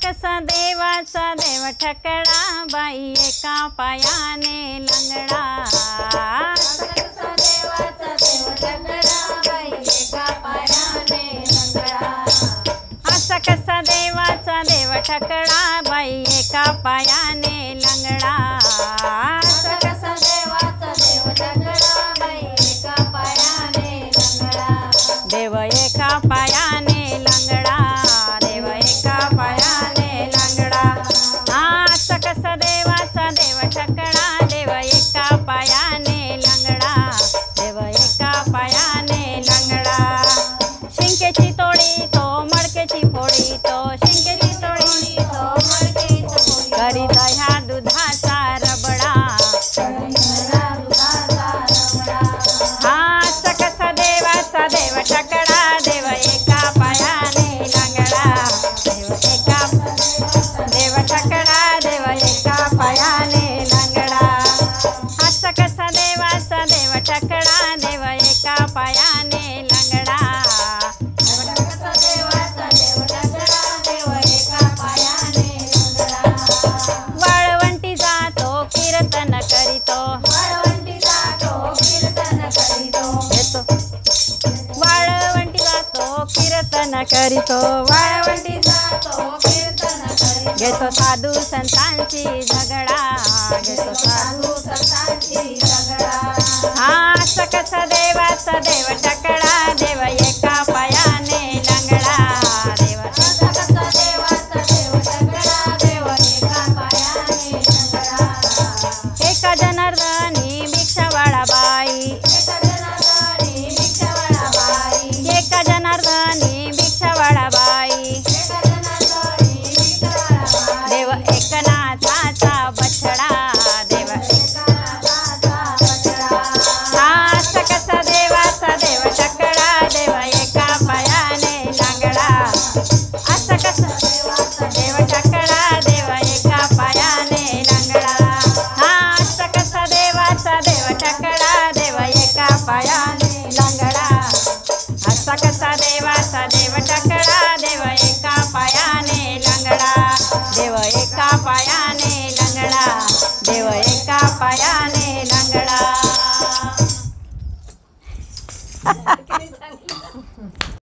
कसा देवाचा देव ठकडा, बाई एका पायाने लंगडा। असा कसा देवाचा देव ठकडा, बाई एका पायाने लंगडा। असा कसा देवाचा देव ठकडा, बाई एका पायाने लंगडा। असा कसा देवाचा देव ठकडा, बाई एका पायाने लंगडा। देव एका पायाने लंगडा, देव एका पायाने लंगडा। असा कसा देवाचा देव ठकडा, देव एका पायाने लंगडा, देव एका पायाने लंगडा। शिंकेची तोडी तो मडकेची फोडी, तो शिंकेची तोडी तो मडकेची फोडी, करीत ह्या दुधाचा रबडा। करीत दुधाचा रबडा। असा कसा देवाचा देव ठकडा, देव एका पायाने लंगडा, देव एका देव ठकडा, देव एका पायाने लंगडा। असा कसा देवाचा देव ठकडा, देव एका पायाने लंगडा। असा कसा देवाचा देव ठकडा, देव एका पायाने लंगडा। वाळवंटी जातो कीर्तन करीतो, वाळवंटी जातो कीर्तन करीतो, येतो वाळवंटी जातो कीर्तन करीतो, वाळवंटी जातो कीर्तन करीतो। घेतो साधू संतांची झगडा, घेतो साधू संतांची झगडा। असा कसा देवाचा देव ठकडा, देव